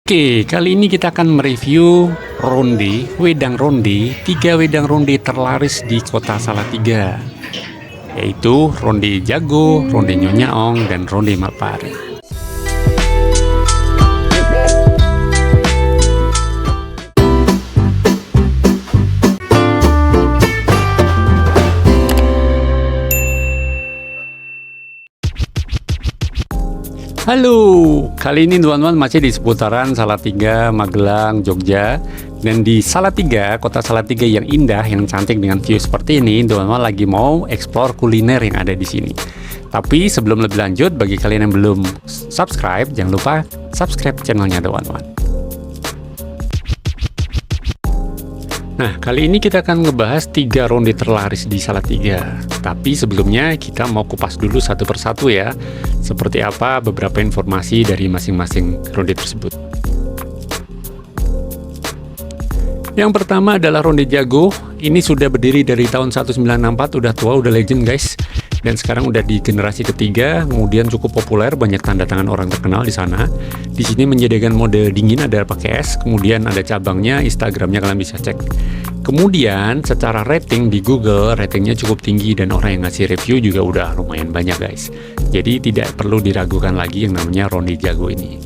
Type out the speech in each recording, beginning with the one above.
Oke, kali ini kita akan mereview wedang ronde, 3 wedang ronde terlaris di kota Salatiga, yaitu ronde Jago, ronde Nyonya Ong, dan ronde Mak Pari. Halo, kali ini teman-teman masih di seputaran Salatiga, Magelang, Jogja. Dan di Salatiga, kota Salatiga yang indah, yang cantik dengan view seperti ini, teman-teman lagi mau explore kuliner yang ada di sini. Tapi sebelum lebih lanjut, bagi kalian yang belum subscribe, jangan lupa subscribe channelnya teman-teman. Nah, kali ini kita akan ngebahas 3 ronde terlaris di Salatiga. Tapi sebelumnya kita mau kupas dulu satu persatu ya, seperti apa beberapa informasi dari masing-masing ronde tersebut. Yang pertama adalah ronde Jago. Ini sudah berdiri dari tahun 1964, udah tua, udah legend guys. Dan sekarang udah di generasi ketiga, kemudian cukup populer, banyak tanda tangan orang terkenal di sana. Di sini menyediakan mode dingin, ada pakai es, kemudian ada cabangnya, Instagramnya kalian bisa cek. Kemudian secara rating di Google, ratingnya cukup tinggi dan orang yang ngasih review juga udah lumayan banyak guys. Jadi tidak perlu diragukan lagi yang namanya ronde Jago ini.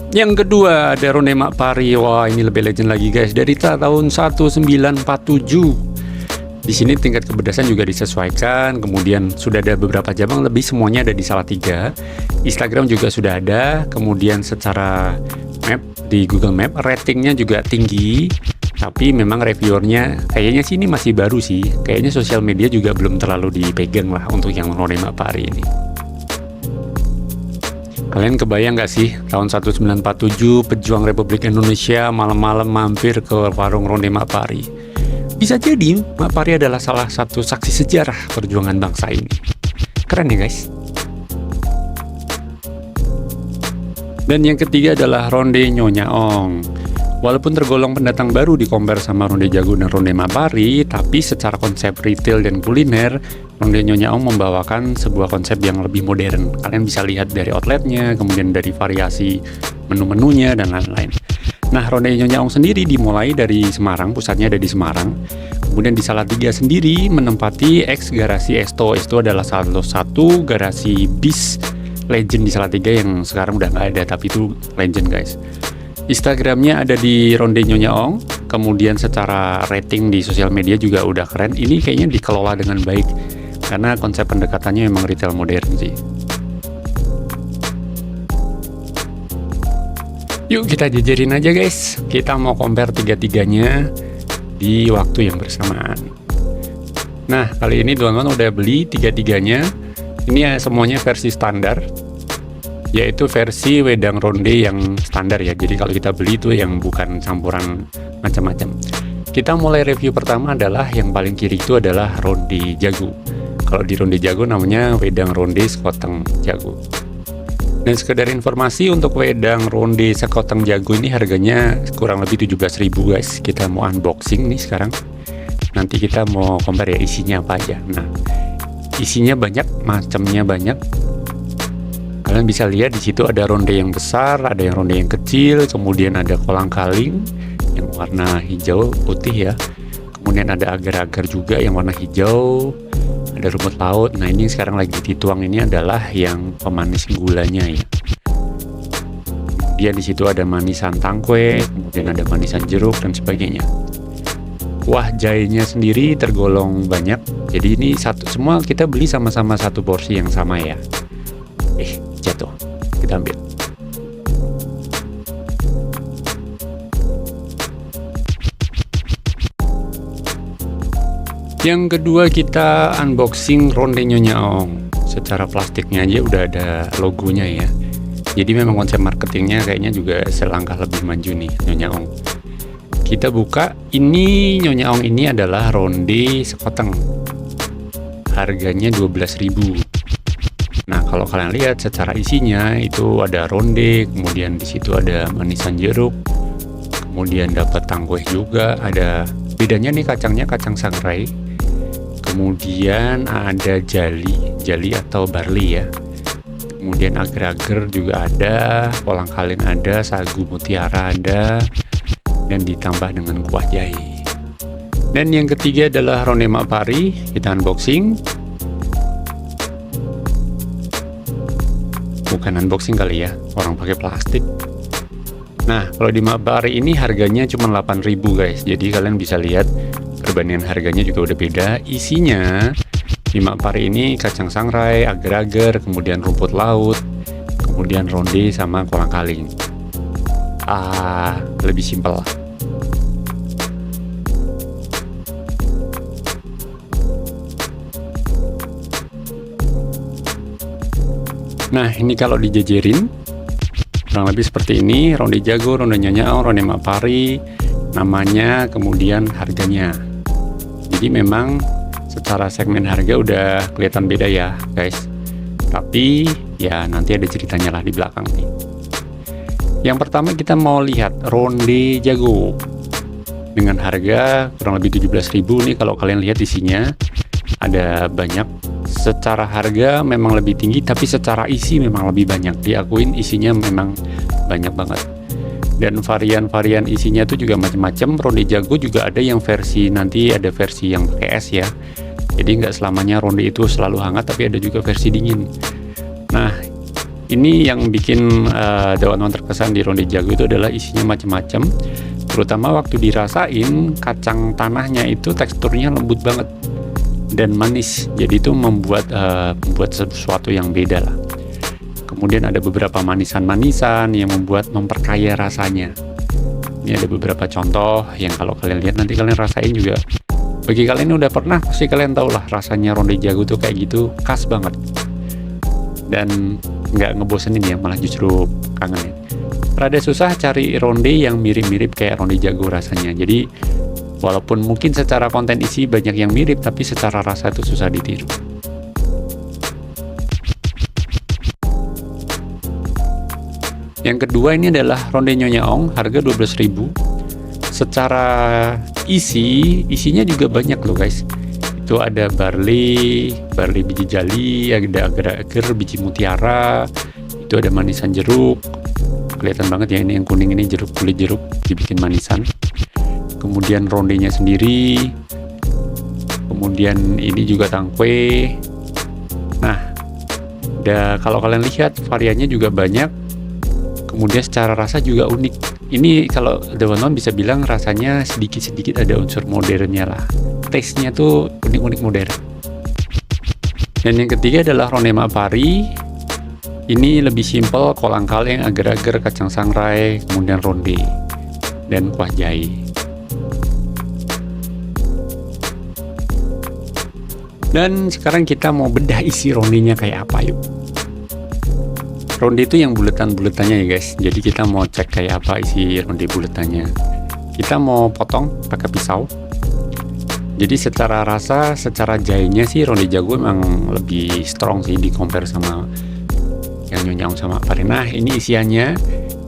Yang kedua ada ronde Mak Pari. Wah, ini lebih legend lagi guys, dari tahun 1947. Di sini tingkat kepedasan juga disesuaikan, kemudian sudah ada beberapa cabang, lebih semuanya ada di Salatiga. Instagram juga sudah ada, kemudian secara map di Google Map ratingnya juga tinggi. Tapi memang reviewernya kayaknya sih ini masih baru sih, kayaknya sosial media juga belum terlalu dipegang lah untuk yang ronde Mak Pari ini. Kalian kebayang nggak sih, tahun 1947 pejuang Republik Indonesia malam-malam mampir ke warung ronde Mak Pari? Bisa jadi Mak Pari adalah salah satu saksi sejarah perjuangan bangsa ini. Keren ya guys. Dan yang ketiga adalah ronde Nyonya Ong. Walaupun tergolong pendatang baru di compare sama ronde Jago dan ronde Mak Pari, tapi secara konsep retail dan kuliner, ronde Nyonya Ong membawakan sebuah konsep yang lebih modern. Kalian bisa lihat dari outletnya, kemudian dari variasi menu-menunya, dan lain-lain. Nah, ronde Nyonya Ong sendiri dimulai dari Semarang, pusatnya ada di Semarang. Kemudian di Salatiga sendiri menempati ex garasi Esto. Esto adalah salah satu garasi bis legend di Salatiga yang sekarang udah nggak ada, tapi itu legend guys. Instagramnya ada di ronde Nyonya Ong, kemudian secara rating di sosial media juga udah keren. Ini kayaknya dikelola dengan baik, karena konsep pendekatannya memang retail modern sih. Yuk kita jajarin aja guys, kita mau compare tiga-tiganya di waktu yang bersamaan. Nah, kali ini teman-teman udah beli tiga-tiganya. Ini ya semuanya versi standar, yaitu versi wedang ronde yang standar ya. Jadi kalau kita beli itu yang bukan campuran macam-macam. Kita mulai review pertama adalah yang paling kiri itu adalah ronde Jago. Kalau di ronde Jago namanya wedang ronde sekoteng Jago. Dan sekedar informasi, untuk wedang ronde sekoteng Jago ini harganya kurang lebih 17.000 guys. Kita mau unboxing nih sekarang. Nanti kita mau compare ya isinya apa aja. Nah, isinya banyak, macamnya banyak. Kalian bisa lihat di situ ada ronde yang besar, ada yang ronde yang kecil, kemudian ada kolang-kaling yang warna hijau putih ya. Kemudian ada agar-agar juga yang warna hijau, ada rumput laut. Nah, ini sekarang lagi dituang, ini adalah yang pemanis gulanya ya. Kemudian di situ ada manisan tangkwe, kemudian ada manisan jeruk dan sebagainya. Wah, jahenya sendiri tergolong banyak. Jadi ini semua kita beli sama-sama satu porsi yang sama ya. Jatuh, kita ambil. Yang kedua kita unboxing ronde Nyonya Ong. Secara plastiknya aja udah ada logonya ya. Jadi memang konsep marketingnya kayaknya juga selangkah lebih maju nih Nyonya Ong. Kita buka, ini Nyonya Ong ini adalah ronde sekoteng. Harganya 12.000. Nah, kalau kalian lihat secara isinya itu ada ronde, kemudian di situ ada manisan jeruk, kemudian dapat tangkwe juga. Ada bedanya nih, kacangnya kacang sangrai, kemudian ada jali atau barley ya. kemudian agar-agar juga ada, kolang kaling ada, sagu mutiara ada, dan ditambah dengan kuah jahe. Dan yang ketiga adalah ronde mak pari, kita unboxing. Bukan unboxing kali ya, orang pakai plastik. Nah, kalau di mak pari ini harganya cuma 8.000 guys. Jadi kalian bisa lihat perbandingan harganya juga udah beda. Isinya di mak pari ini kacang sangrai, agar-agar, kemudian rumput laut, kemudian ronde sama kolang kaling. Lebih simpel lah. Nah, ini kalau dijajarin kurang lebih seperti ini: ronde jago, ronde nyonya ong, ronde mak pari, namanya, kemudian harganya. Jadi memang secara segmen harga udah kelihatan beda ya guys, tapi ya nanti ada ceritanya lah di belakang nih. Yang pertama kita mau lihat ronde jago dengan harga kurang lebih 17.000 nih. Kalau kalian lihat isinya ada banyak. Secara harga memang lebih tinggi, tapi secara isi memang lebih banyak. Diakuin isinya memang banyak banget. Dan varian-varian isinya tuh juga macam-macam. Ronde jago juga ada yang versi, nanti ada versi yang pakai es ya. Jadi nggak selamanya ronde itu selalu hangat, tapi ada juga versi dingin. Nah, ini yang bikin daun terkesan di ronde jago itu adalah isinya macam-macam. Terutama waktu dirasain, kacang tanahnya itu teksturnya lembut banget dan manis. Jadi itu membuat sesuatu yang beda lah. Kemudian ada beberapa manisan-manisan yang memperkaya rasanya. Ini ada beberapa contoh yang kalau kalian lihat nanti kalian rasain juga. Bagi kalian yang udah pernah, pasti kalian tau lah rasanya ronde jago tuh kayak gitu, khas banget. Dan nggak ngebosenin ya, malah justru kangen ya. Rada susah cari ronde yang mirip-mirip kayak ronde jago rasanya. Jadi walaupun mungkin secara konten isi banyak yang mirip, tapi secara rasa itu susah ditiru. Yang kedua ini adalah ronde nyonya ong, harga 12.000. Secara isinya juga banyak loh guys. Itu ada barley biji jali, ada agar-agar, biji mutiara, itu ada manisan jeruk. Kelihatan banget ya, ini yang kuning ini jeruk, kulit jeruk dibikin manisan. Kemudian rondenya sendiri, kemudian ini juga tangkwe. Nah, kalau kalian lihat variannya juga banyak, kemudian secara rasa juga unik. Ini kalau teman-teman bisa bilang rasanya sedikit-sedikit ada unsur modernnya lah, taste-nya tuh unik-unik modern. Dan yang ketiga adalah ronde mak pari. Ini lebih simpel, kolang kaling, agar-agar, kacang sangrai, kemudian ronde dan kuah jahe. Dan sekarang kita mau bedah isi rondenya kayak apa yuk. Ronde itu yang buletan-buletannya ya guys. Jadi kita mau cek kayak apa isi ronde buletannya. Kita mau potong pakai pisau. Jadi secara rasa, secara jahenya sih ronde jago emang lebih strong sih di compare sama yang nyonya ong sama pari. Nah, ini isiannya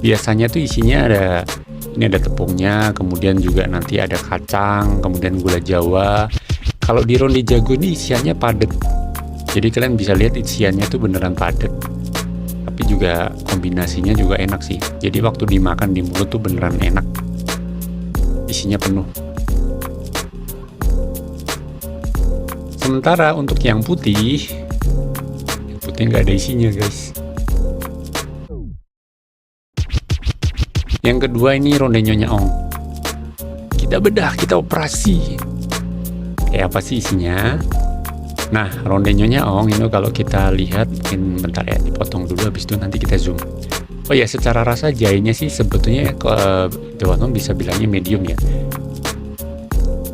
biasanya tuh isinya ada tepungnya, kemudian juga nanti ada kacang, kemudian gula jawa. Kalau di ronde jago ini isiannya padat. Jadi kalian bisa lihat isiannya tuh beneran padat. Tapi juga kombinasinya juga enak sih. Jadi waktu dimakan di mulut tuh beneran enak. Isinya penuh. Sementara untuk yang putih nggak ada isinya guys. Yang kedua ini ronde nyonya ong. Kita bedah, kita operasi. Kayak apa sih isinya? Nah, ronde nyonya ong ini kalau kita lihat, mungkin bentar ya, dipotong dulu, habis itu nanti kita zoom. Oh ya, secara rasa jahenya sih sebetulnya teman-teman bisa bilangnya medium ya.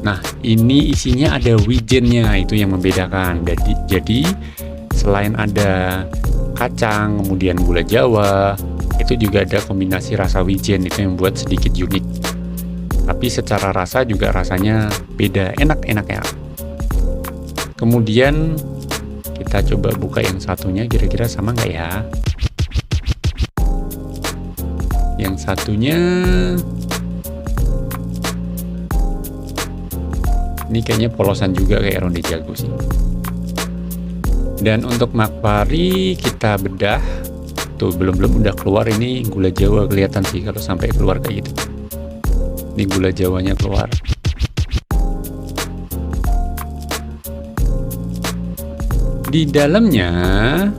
Nah, ini isinya ada wijennya, itu yang membedakan. Jadi selain ada kacang, kemudian gula jawa, itu juga ada kombinasi rasa wijen, itu yang buat sedikit unik. Tapi secara rasa juga rasanya beda, enak-enak ya. Kemudian kita coba buka yang satunya, kira-kira sama nggak ya? Yang satunya ini kayaknya polosan juga kayak ronde jago sih. Dan untuk McFlurry kita bedah. Tuh belum udah keluar, ini gula Jawa kelihatan sih kalau sampai keluar kayak gitu. Ini gula Jawanya keluar. Di dalamnya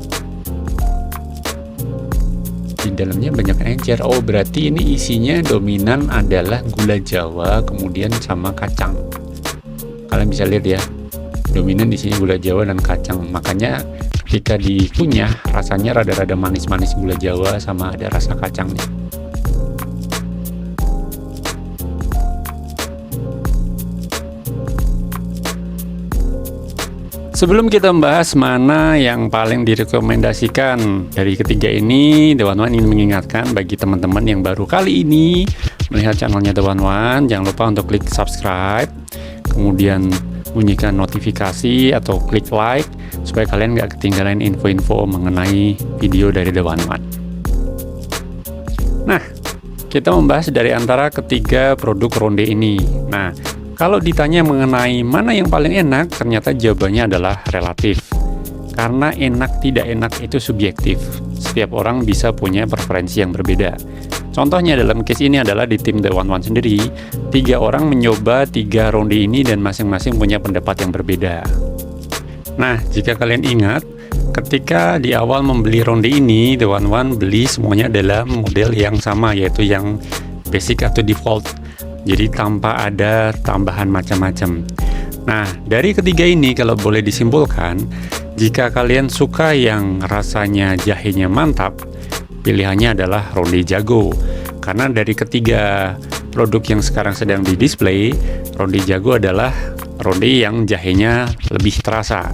banyak encer. Oh, berarti ini isinya dominan adalah gula Jawa kemudian sama kacang. Kalian bisa lihat ya, dominan di sini gula Jawa dan kacang. Makanya ketika dikunyah rasanya rada-rada manis-manis gula Jawa sama ada rasa kacangnya. Sebelum kita membahas mana yang paling direkomendasikan dari ketiga ini, The One One ingin mengingatkan bagi teman-teman yang baru kali ini melihat channelnya The One One, jangan lupa untuk klik subscribe, kemudian bunyikan notifikasi atau klik like supaya kalian nggak ketinggalan info-info mengenai video dari The One One. Nah, kita membahas dari antara ketiga produk ronde ini. Nah, kalau ditanya mengenai mana yang paling enak, ternyata jawabannya adalah relatif. Karena enak tidak enak itu subjektif. Setiap orang bisa punya preferensi yang berbeda. Contohnya dalam case ini adalah di tim The One One sendiri, 3 orang mencoba 3 ronde ini dan masing-masing punya pendapat yang berbeda. Nah, jika kalian ingat, ketika di awal membeli ronde ini, The One One beli semuanya dalam model yang sama, yaitu yang basic atau default. Jadi tanpa ada tambahan macam-macam. Nah, dari ketiga ini kalau boleh disimpulkan, jika kalian suka yang rasanya jahenya mantap, pilihannya adalah ronde jago. Karena dari ketiga produk yang sekarang sedang di display, ronde jago adalah ronde yang jahenya lebih terasa.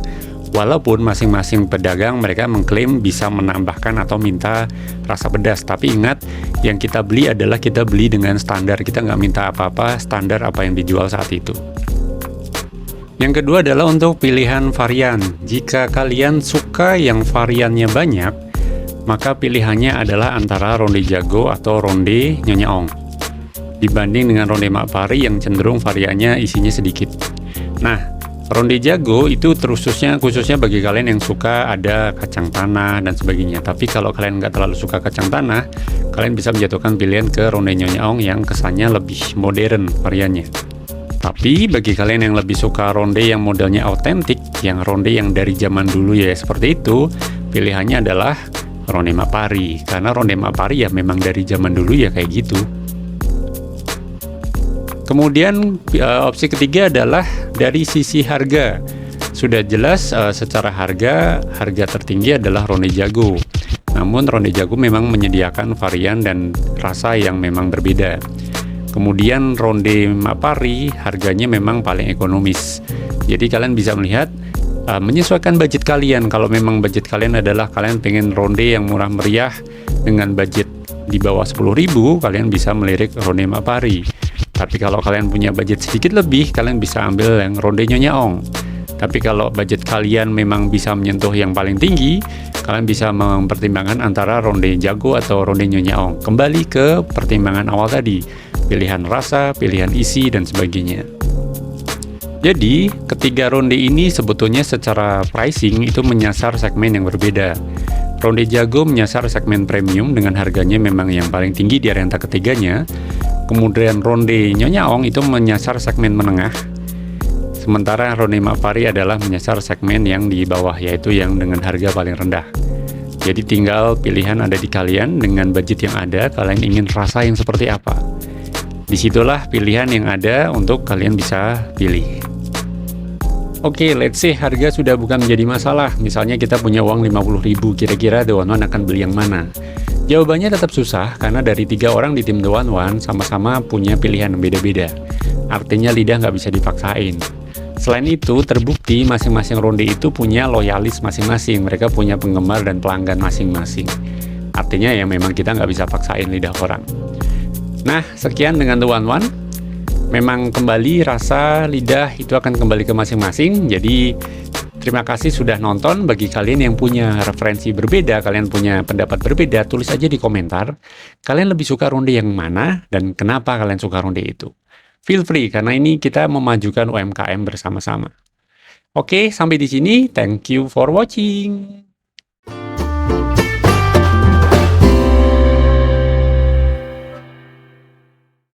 Walaupun masing-masing pedagang mereka mengklaim bisa menambahkan atau minta rasa pedas, tapi ingat yang kita beli adalah kita beli dengan standar, kita nggak minta apa-apa, standar apa yang dijual saat itu. Yang kedua adalah untuk pilihan varian. Jika kalian suka yang variannya banyak, maka pilihannya adalah antara ronde jago atau ronde Nyonya Ong, dibanding dengan ronde McFlurry yang cenderung variannya isinya sedikit. Nah, ronde jago itu khususnya bagi kalian yang suka ada kacang tanah dan sebagainya. Tapi kalau kalian nggak terlalu suka kacang tanah, kalian bisa menjatuhkan pilihan ke ronde Nyonya Ong yang kesannya lebih modern variannya. Tapi bagi kalian yang lebih suka ronde yang modelnya autentik, yang ronde yang dari zaman dulu ya seperti itu, pilihannya adalah ronde McFlurry. Karena ronde McFlurry ya memang dari zaman dulu ya kayak gitu. Kemudian opsi ketiga adalah dari sisi harga. Sudah jelas secara harga tertinggi adalah ronde jago. Namun ronde jago memang menyediakan varian dan rasa yang memang berbeda. Kemudian ronde McFlurry harganya memang paling ekonomis. Jadi kalian bisa melihat menyesuaikan budget kalian. Kalau memang budget kalian adalah kalian pengen ronde yang murah meriah dengan budget di bawah 10.000, kalian bisa melirik ronde McFlurry. Tapi kalau kalian punya budget sedikit lebih, kalian bisa ambil yang ronde Nyonya Ong. Tapi kalau budget kalian memang bisa menyentuh yang paling tinggi, kalian bisa mempertimbangkan antara ronde jago atau ronde Nyonya Ong. Kembali ke pertimbangan awal tadi, pilihan rasa, pilihan isi, dan sebagainya. Jadi, ketiga ronde ini sebetulnya secara pricing itu menyasar segmen yang berbeda. Ronde jago menyasar segmen premium dengan harganya memang yang paling tinggi di antara ketiganya. Kemudian ronde Nyonya Ong itu menyasar segmen menengah. Sementara ronde McFlurry adalah menyasar segmen yang di bawah, yaitu yang dengan harga paling rendah. Jadi tinggal pilihan ada di kalian dengan budget yang ada, kalian ingin rasa yang seperti apa. Disitulah pilihan yang ada untuk kalian bisa pilih. Oke, let's say harga sudah bukan menjadi masalah. Misalnya kita punya uang 50.000, kira-kira The One One akan beli yang mana? Jawabannya tetap susah, karena dari 3 orang di tim The One One sama-sama punya pilihan yang beda-beda. Artinya lidah nggak bisa dipaksain. Selain itu, terbukti masing-masing ronde itu punya loyalis masing-masing. Mereka punya penggemar dan pelanggan masing-masing. Artinya ya memang kita nggak bisa paksain lidah orang. Nah, sekian dengan The One One. Memang kembali rasa lidah itu akan kembali ke masing-masing. Jadi terima kasih sudah nonton. Bagi kalian yang punya referensi berbeda, kalian punya pendapat berbeda, tulis aja di komentar. Kalian lebih suka ronde yang mana dan kenapa kalian suka ronde itu. Feel free, karena ini kita memajukan UMKM bersama-sama. Oke, sampai di sini. Thank you for watching.